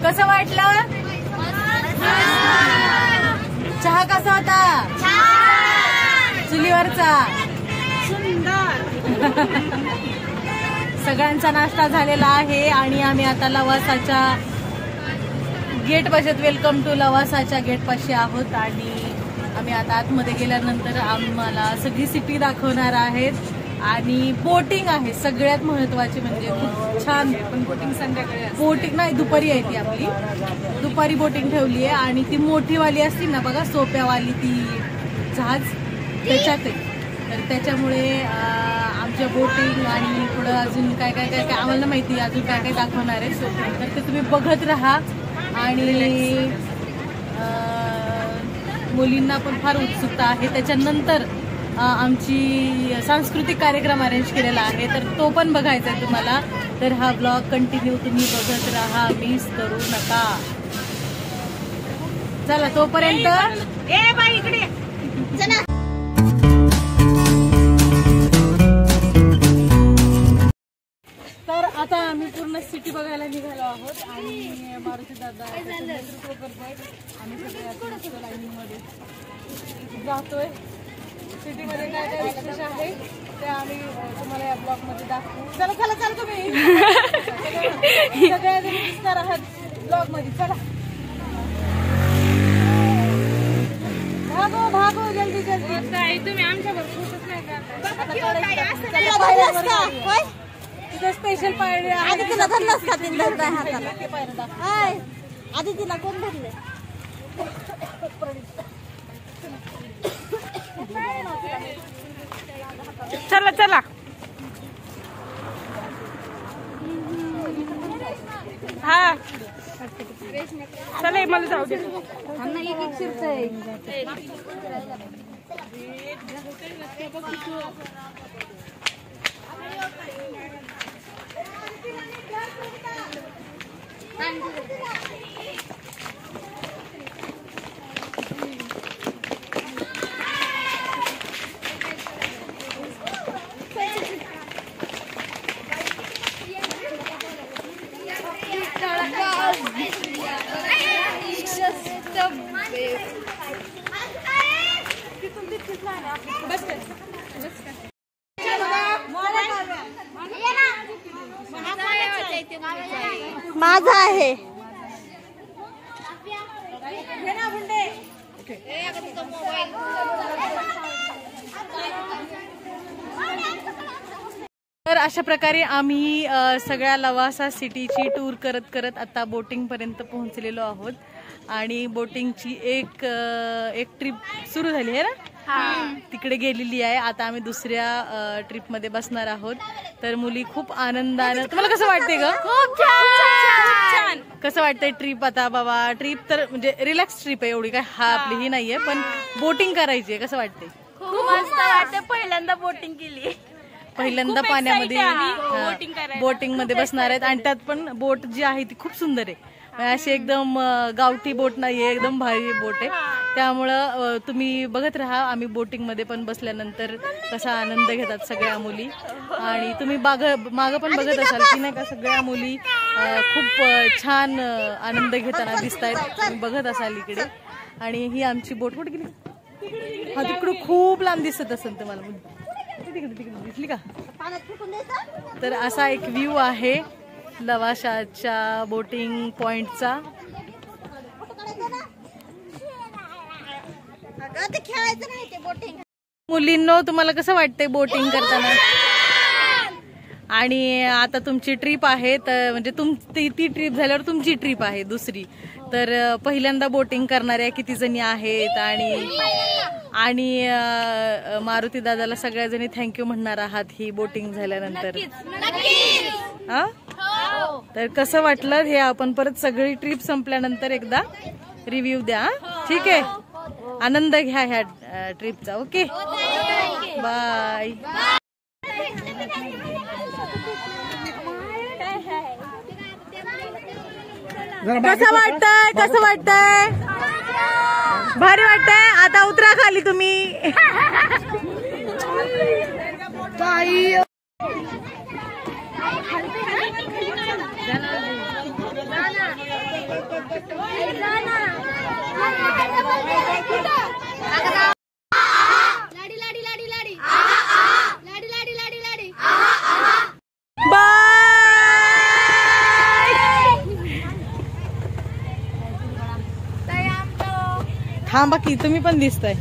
कसं वाटलं? चहा कसा होता? चुलीवरचा सुंदर. सगळ्यांचा नाश्ता झालेला आहे आणि आम्ही आता लवासाच्या गेट पाशी, वेलकम टू लवासाच्या गेट पाशी आहोत. आणि आम्ही आता आतमध्ये गेल्यानंतर आम्हाला सगळी सिटी दाखवणार आहेत आणि बोटिंग आहे सगळ्यात महत्वाची. म्हणजे खूप छान. पण बोटिंग संध्याकाळी, बोटिंग नाही दुपारी आहे ती आपली. दुपारी बोटिंग ठेवली आहे आणि ती मोठीवाली असती ना बघा, सोप्यावाली ती जहाज, त्याच्यात आहे. तर त्याच्यामुळे आमच्या बोटिंग आणि पुढं अजून काय काय काय काय आम्हाला माहिती, अजून काय काय दाखवणार आहे. सो तर ते तुम्ही बघत राहा. आणि मुलींना पण फार उत्सुकता आहे. त्याच्यानंतर आमची सांस्कृतिक कार्यक्रम अरेंज केलेला आहे, तर तो पण बघायचा आहे तुम्हाला. तर हा ब्लॉग कंटिन्यू तुम्ही बघत राहा, मिस करू नका. चला तोपर्यंत तर आता आम्ही पूर्ण सिटी बघायला निघालो आहोत आणि मारुती दादा नेतृत्व करतोय. आम्ही सगळे लाईनीमध्ये जातोय. सिटीमध्ये काय काय विशेष आहे ते आम्ही तुम्हाला या ब्लॉग मध्ये दाखवू. चला चला चला तुम्ही सगळ्या जणी दिसणार आहात ब्लॉग मध्ये. चला भागो भागो जल्दी जल्दी. तुम्ही आमच्यावर खूपच नाही करताय. तिथे स्पेशल पायरी आहे. आधी तिला धरलंस का? तिने धरलाय हाताला. आधी तिला कोण धरले? चला चला. हा चला मला जाऊ दे. एक एक शिरतंय. माझा आहे. तर अशा प्रकारे आम्ही सगळ्या लवासा सिटीची टूर करत करत आता बोटिंग पर्यंत पोहोचलेलो आहोत. आणि बोटिंगची एक ट्रिप सुरू झाली आहे ना, तिकडे गेलेली आहे. आता आम्ही दुसऱ्या ट्रिप मध्ये बसणार आहोत. तर मुली खूप आनंदानं. तुम्हाला कसं वाटतंय ग? खूप छान. कसं वाटतंय ट्रिप? आता बाबा ट्रिप तर म्हणजे रिलॅक्स ट्रिप आहे, एवढी काय हा आपली ही नाहीये, पण बोटिंग करायची आहे. कसं वाटतंय? खूप मस्त वाटते. पहिल्यांदा बोटिंग केली, पहिल्यांदा पाण्यामध्ये बोटिंग मध्ये बसणार आहेत. आणि त्यात पण बोट जी आहे ती खूप सुंदर आहे. अशी एकदम गावठी बोट नाहीये, एकदम भारी बोट आहे. त्यामुळं तुम्ही बघत राहा. आम्ही बोटिंग मध्ये पण बसल्यानंतर कसा आनंद घेतात सगळ्या मुली. आणि तुम्ही मागं पण बघत असाल की नाही का, सगळ्या मुली खूप छान आनंद घेताना दिसत आहेत. तुम्ही बघत असाल इकडे. आणि ही आमची बोट कुठे गेली? हा तिकडं खूप लांब दिसत असेल तुम्हाला. तिकडे दिसली का? तर असा एक व्ह्यू आहे लवासाच्या बोटिंग पॉइंटचा. मुलींनो, तुम्हाला कसं वाटतंय बोटिंग करताना? आणि आता तुमची ट्रिप आहे, तर म्हणजे ती ट्रिप झाल्यावर तुमची ट्रिप आहे दुसरी. तर पहिल्यांदा बोटिंग करणाऱ्या किती जणी आहेत? आणि मारुती दादाला सगळ्या जणी थँक्यू म्हणणार आहात ही बोटिंग झाल्यानंतर. हा, तर कसं वाटलं हे आपण परत सगळी ट्रिप संपल्यानंतर एकदा रिव्ह्यू द्या. ठीक आहे, आनंद घ्या ह्या ट्रिपचा. Okay, bye. कसं वाटतंय? कसं वाटतंय? भारी वाटतंय. आता उतरा खाली तुम्ही. थांबा की तुम्ही पण दिसताय.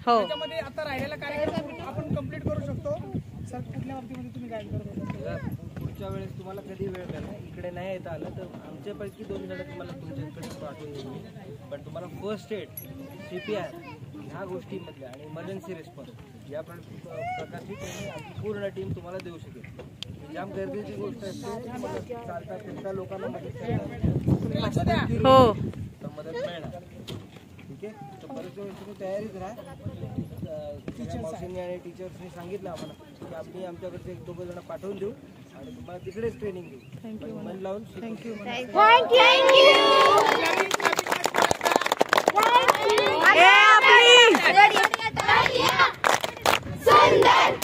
त्याच्यामध्ये आता राहिलेला कार्यक्रम आपण कंप्लीट करू शकतो. सर कुठल्या बाबतीमध्ये तुम्ही गाईड करत पुढच्या वेळेस तुम्हाला कधी वेळ मिळाला इकडे नाही येता आलं तर आमच्यापैकी 2 जण तुम्हाला तुमच्याकडे पाठवून देऊ. पण तुम्हाला फर्स्ट एड, CPR ह्या गोष्टीमधल्या आणि इमर्जन्सी रिस्पॉन्स या प्रकारची ट्रेनिंग आमची पूर्ण टीम तुम्हाला देऊ शकेल. जाम गरजेची गोष्ट असते. चालता फिरता लोकांना मदत करणार, हो मदत मिळणार. ठीक आहे, तर परीक्षेवेळेस तुम्ही तयारीत राहा. मावशींनी आणि टीचर्सनी सांगितलं आम्हाला की आम्ही आमच्याकडचे 1-2 जण पाठवून देऊ आणि तुम्हाला तिकडेच ट्रेनिंग देऊ. थँक्यू, मन लावून थँक्यू. सुंदर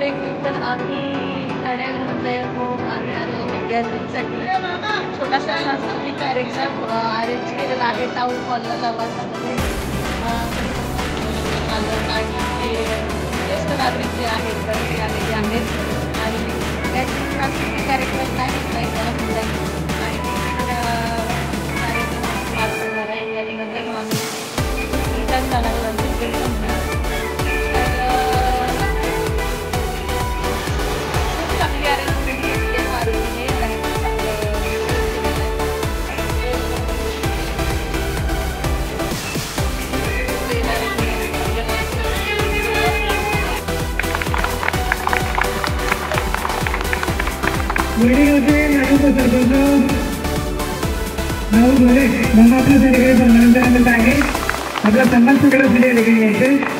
ब्रेक नंतर आम्ही ठाण्यामध्ये आम्ही आलो गॅदरिंगसाठी छोटासा सांस्कृतिक कार्यक्रम अरेंज केलेला आहे टाऊन हॉलला लवासामध्ये. आणि ते ज्येष्ठ नागरिक जे आहेत ते आलेले आहेत आणि गॅदरिंग सांस्कृतिक कार्यक्रम काय म्हणता येईल त्याला म्हणता येईल आणि कार्यक्रम पार पडणार आहे. या ठिकाणी आम्ही रिटर्न जाणार आपला सन्मान सगळं यायचं.